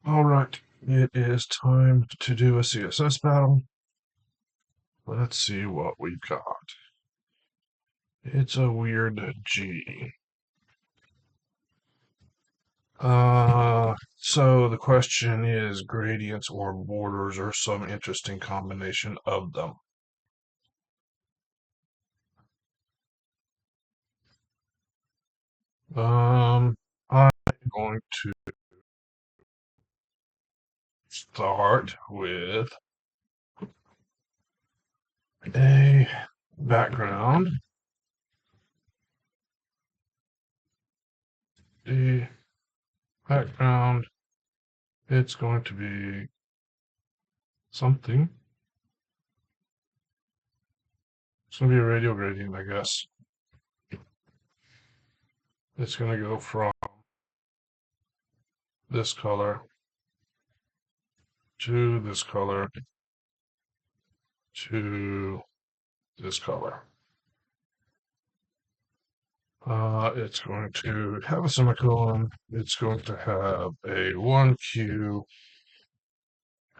All right, it is time to do a CSS battle. Let's see what we've got. It's a weird G. So the question is gradients or borders or some interesting combination of them. I'm going to start with a background. The background, it's going to be something. It's going to be a radial gradient, I guess. It's going to go from this color to this color to this color. It's going to have a semicolon. It's going to have a 1Q.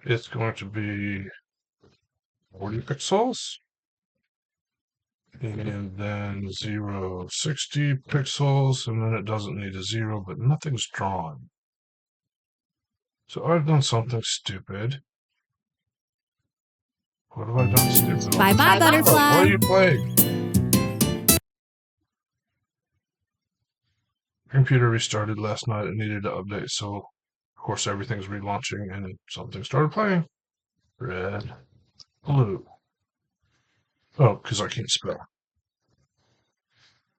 It's going to be 40 pixels. And then 0, 60 pixels. And then it doesn't need a 0, but nothing's drawn. So I've done something stupid. What have I done stupid? Bye-bye, butterfly. What are you playing? Computer restarted last night. It needed to update, so of course everything's relaunching and something started playing. Red, blue. Oh, because I can't spell.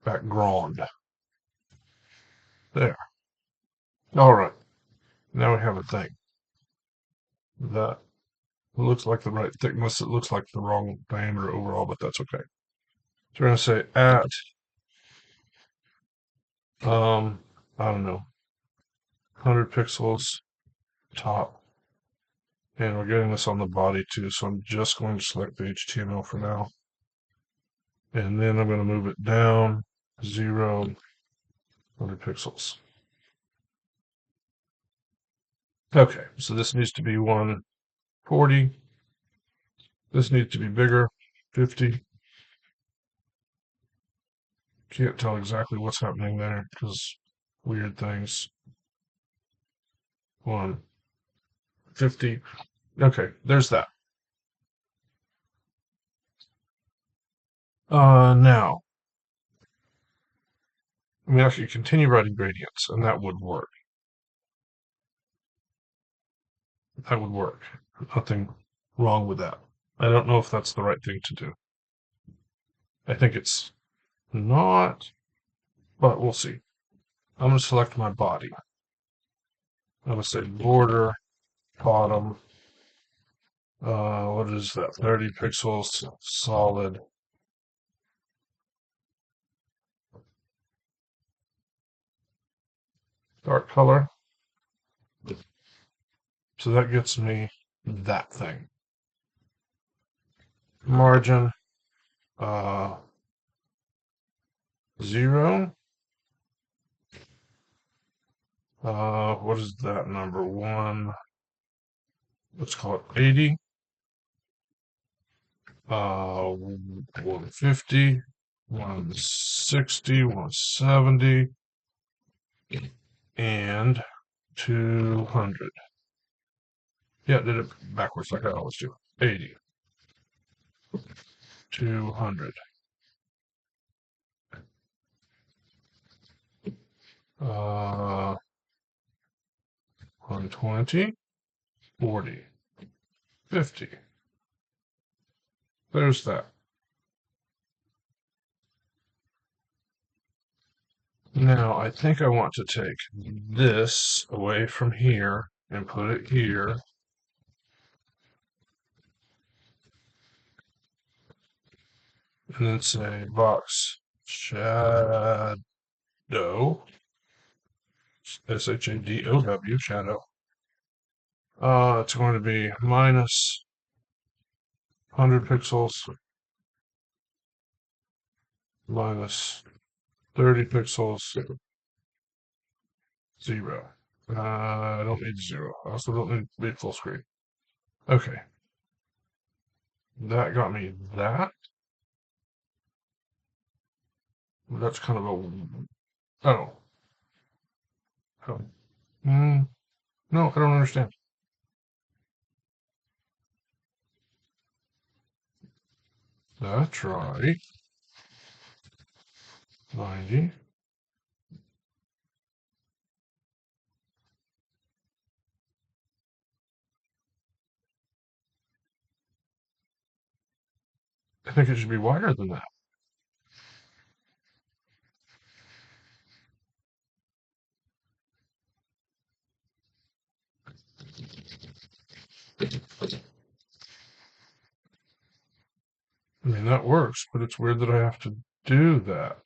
Background. There. All right. Now we have a thing. That looks like the right thickness. It looks like the wrong diameter overall, but that's okay. So we're going to say at, I don't know, 100 pixels top. And we're getting this on the body too, so I'm just going to select the HTML for now. And then I'm going to move it down 0, 100 pixels. Okay, so this needs to be 140. This needs to be bigger, 50. Can't tell exactly what's happening there because weird things. 150. Okay, there's that. Now, I mean, actually continue writing gradients, and that would work. That would work. Nothing wrong with that. I don't know if that's the right thing to do. I think it's not, but we'll see. I'm going to select my body. I'm going to say border, bottom. What is that? 30 pixels, solid. Dark color. So that gets me that thing. Margin, 0. What is that number? Let's call it 80. 150, 160, 170, and 200. Yeah, did it backwards like I always do. 80, 200. 120, 40, 50. There's that. Now, I think I want to take this away from here and put it here. And then say box shadow, SHADOW, shadow. It's going to be minus 100 pixels, minus 30 pixels, 0. I don't need 0. I also don't need to be full screen. Okay. That got me that. That's kind of a... Oh. Oh. No, I don't understand. That's right. 90. I think it should be wider than that. I mean, that works, but it's weird that I have to do that.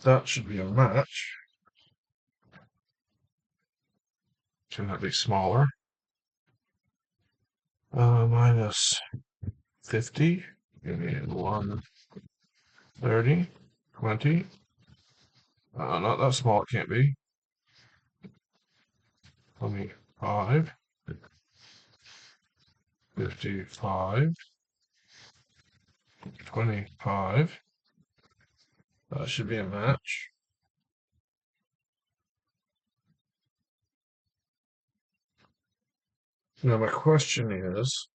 That should be a match. Can that be smaller? Minus 50. And 1, 30, 20. Not that small, it can't be. 25, 55, 25. That should be a match. Now my question is,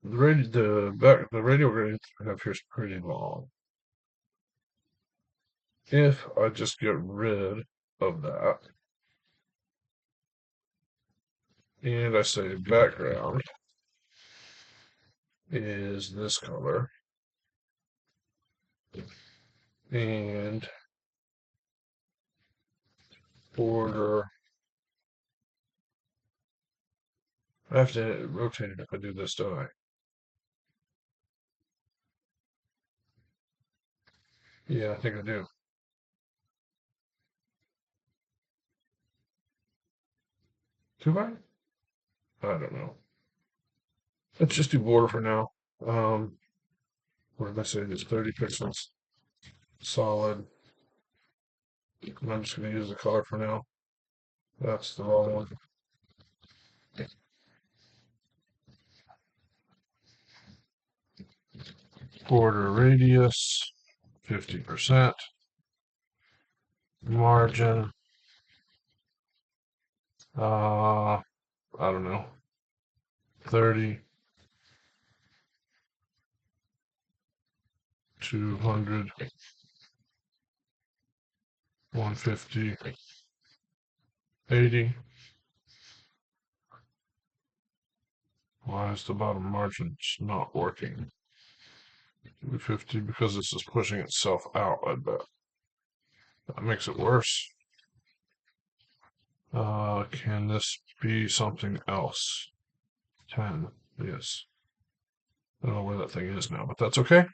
the radio grid I have here is pretty long. If I just get rid of that and I say background is this color and border, I have to rotate it if I do this, don't I? Yeah, I think I do. Do I? I don't know. Let's just do border for now. What did I say? It's 30 pixels. Solid. And I'm just going to use the color for now. That's the wrong one. Border radius, 50%. Margin, I don't know, 30, 200, 150, 80. Why is the bottom margin not working? 250 because this is pushing itself out, I bet. That makes it worse. Can this be something else? 10, yes. I don't know where that thing is now, but that's okay.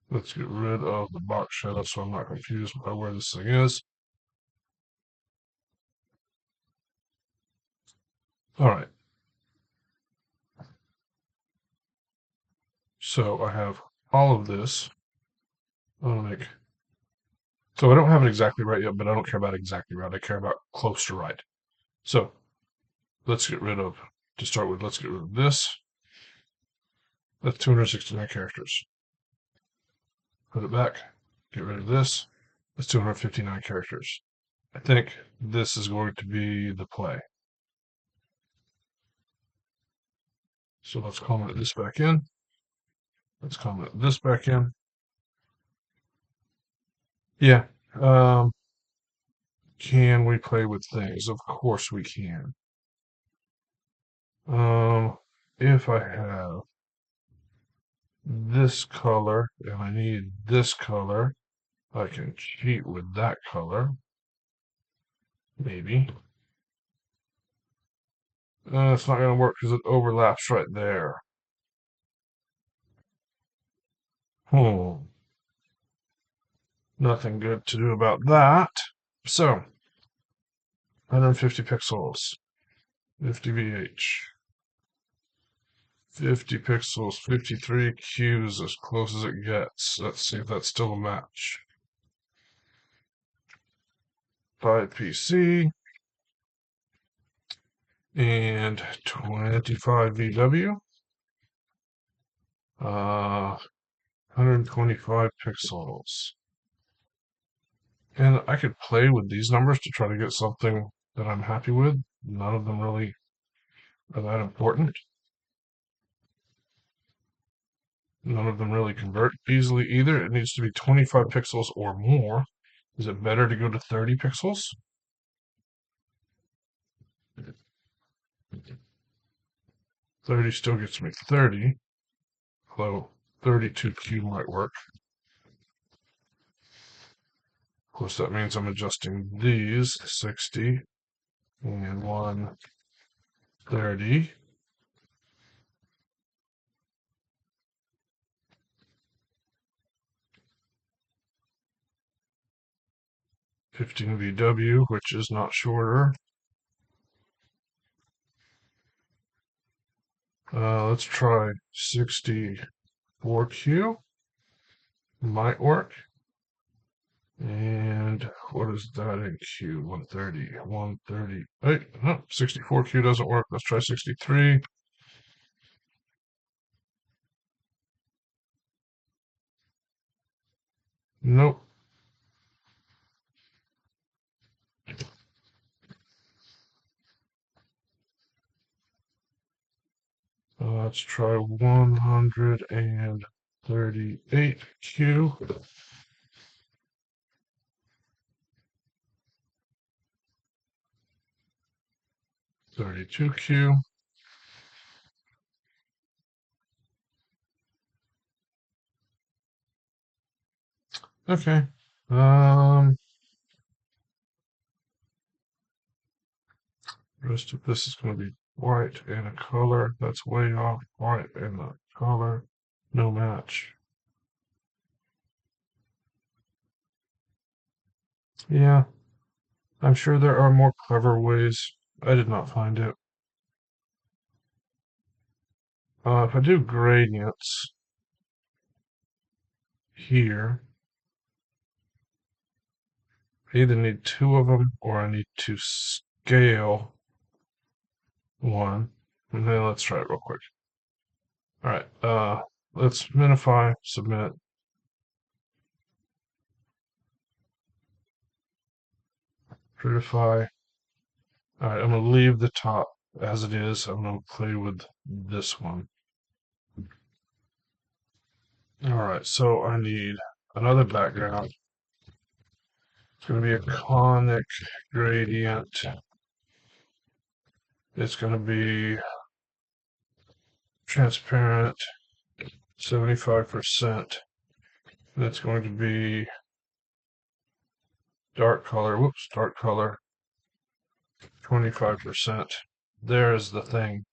Let's get rid of the box shadow so I'm not confused by where this thing is. All right. So I have all of this. I want to make. So I don't have it exactly right yet, but I don't care about exactly right. I care about close to right. So let's get rid of, to start with, let's get rid of this. That's 269 characters. Put it back. Get rid of this. That's 259 characters. I think this is going to be the play. So let's comment this back in. Let's comment this back in. Yeah. Can we play with things? Of course we can. If I have this color and I need this color, I can cheat with that color. Maybe. It's not going to work because it overlaps right there. Oh, nothing good to do about that. So, 150 pixels, 50 VH, 50 pixels, 53 Qs, as close as it gets. Let's see if that's still a match. 5 PC and 25 VW. 125 pixels. And I could play with these numbers to try to get something that I'm happy with. None of them really are that important. None of them really convert easily either. It needs to be 25 pixels or more. Is it better to go to 30 pixels? 30 still gets me 30, although 32Q might work. Of course, that means I'm adjusting these 60 and 130. Fifteen VW, which is not shorter. Let's try 64Q. Might work. And what is that in Q? 130. 130. Hey, no, 64Q doesn't work. Let's try 63. Nope. Let's try 138Q. 32Q. Okay. Rest of this is going to be white and a color. That's way off. White and a color. No match. Yeah, I'm sure there are more clever ways. I did not find it. If I do gradients here, I either need two of them or I need to scale one. And then let's try it real quick. All right, let's minify, submit. Prettify. All right, I'm going to leave the top as it is. I'm going to play with this one. All right, so I need another background. It's going to be a conic gradient. It's going to be transparent, 75%. And it's going to be dark color. Whoops, dark color, 25%. There's the thing.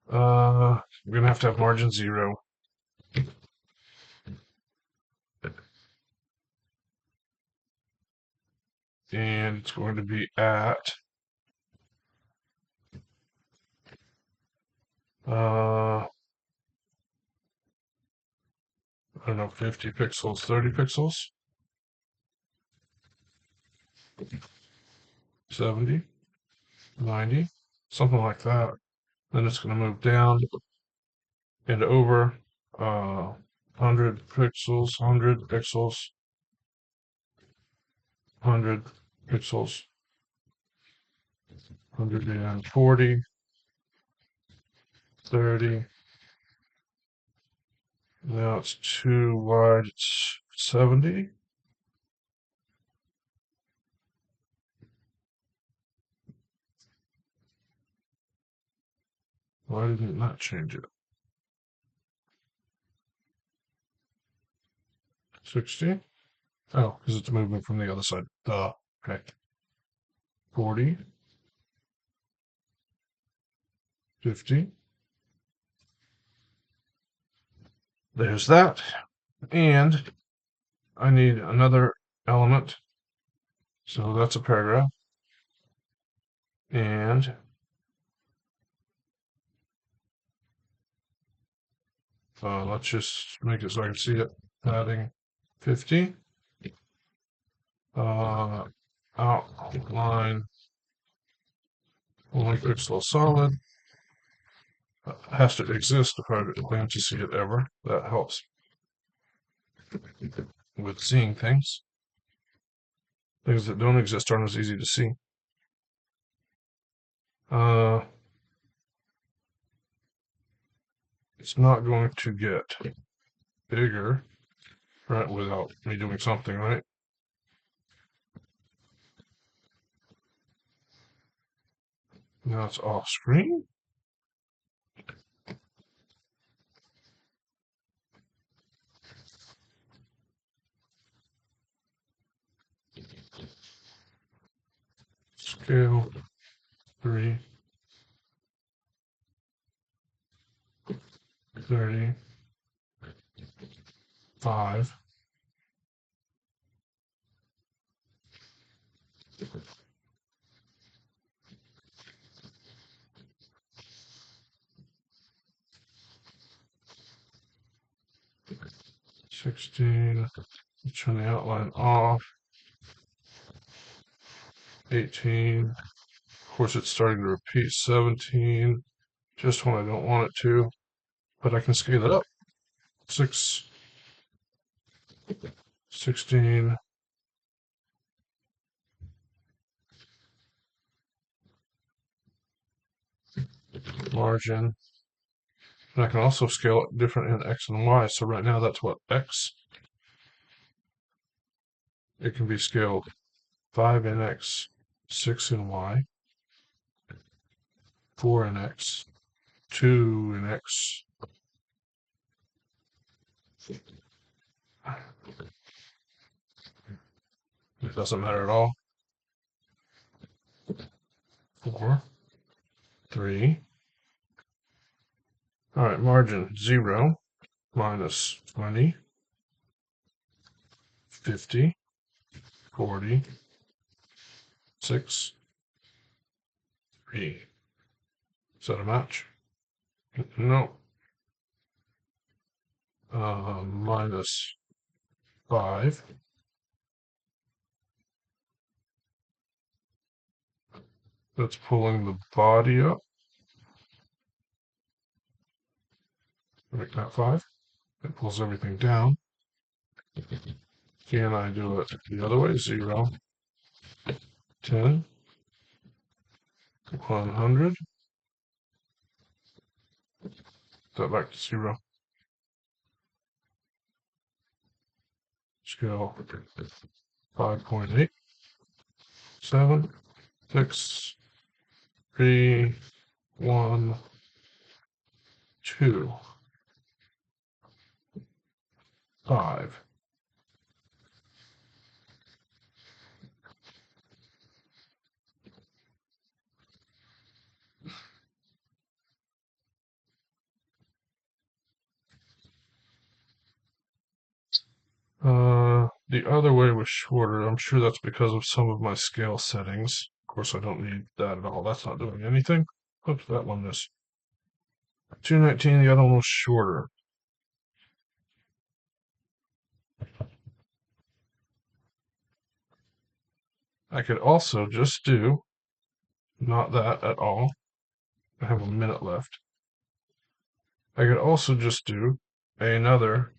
I'm going to have margin 0. And it's going to be at I don't know, 50 pixels, 30 pixels, 70, 90, something like that. Then it's going to move down and over 100 pixels, 100 pixels, 100 pixels, 140, 30. Now it's too wide, it's 70. Why didn't it not change it? 60. Oh, because it's moving from the other side. Duh. Okay. 40, 50, there's that. And I need another element. So that's a paragraph. And let's just make it so I can see it. Padding 50. Outline only pixel solid. Has to exist if I plan to see it ever. That helps with seeing things. Things that don't exist aren't as easy to see. It's not going to get bigger, right, without me doing something, right? Now it's off screen. Scale 3, 30, 5. $16. Turn the outline off. 18. Of course, it's starting to repeat. 17. Just when I don't want it to, but I can scale it up. 16. Margin. And I can also scale it different in X and Y. So right now that's what X. It can be scaled 5 in X, 6 in Y, 4 in X, 2 in X. It doesn't matter at all. 4, 3. All right, margin 0 minus 20, 50, 40, 6, 3. Is that a match? No. Minus 5. That's pulling the body up. Make that 5. It pulls everything down. Can I do it the other way? 0, 10, 100. That back to 0. Scale 5.8, 7, 6, 3, 1, 2, 5. The other way was shorter. I'm sure that's because of some of my scale settings. Of course, I don't need that at all. That's not doing anything. Oops, that one is 219. The other one was shorter. I could also just do not that at all. I have a minute left. I could also just do another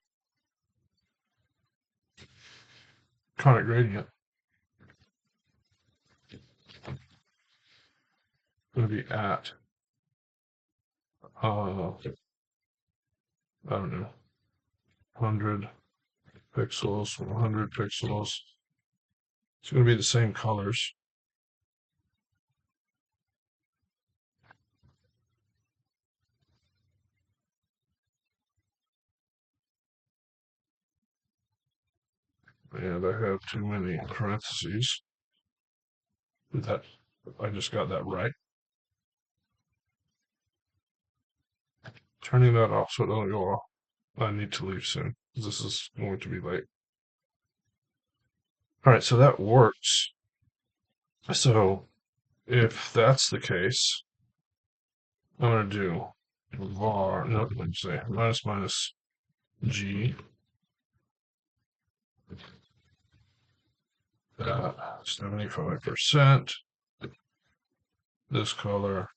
conic gradient. Going to be at I don't know, 100 pixels, 100 pixels. It's going to be the same colors. And I have too many parentheses. That I just got that right. Turning that off so it doesn't go off. I need to leave soon. This is going to be late. All right, so that works. So if that's the case, I'm going to do var, no, let me say minus minus g, 75%, this color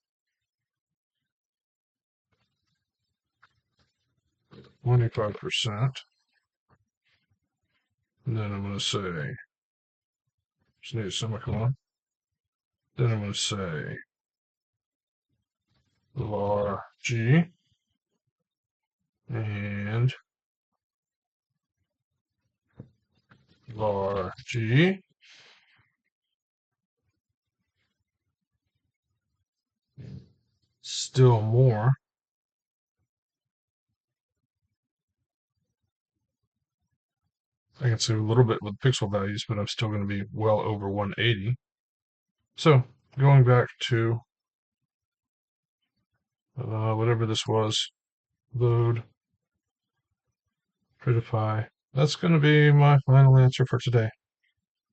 25%, and then I'm going to say, just need a semicolon, then I'm going to say var g, and var g, still more, I can see a little bit with pixel values, but I'm still going to be well over 180. So going back to whatever this was, load, prettify. That's going to be my final answer for today.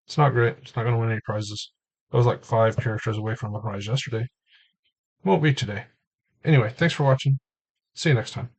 It's not great. It's not going to win any prizes. I was like 5 characters away from a prize yesterday. Won't be today. Anyway, thanks for watching. See you next time.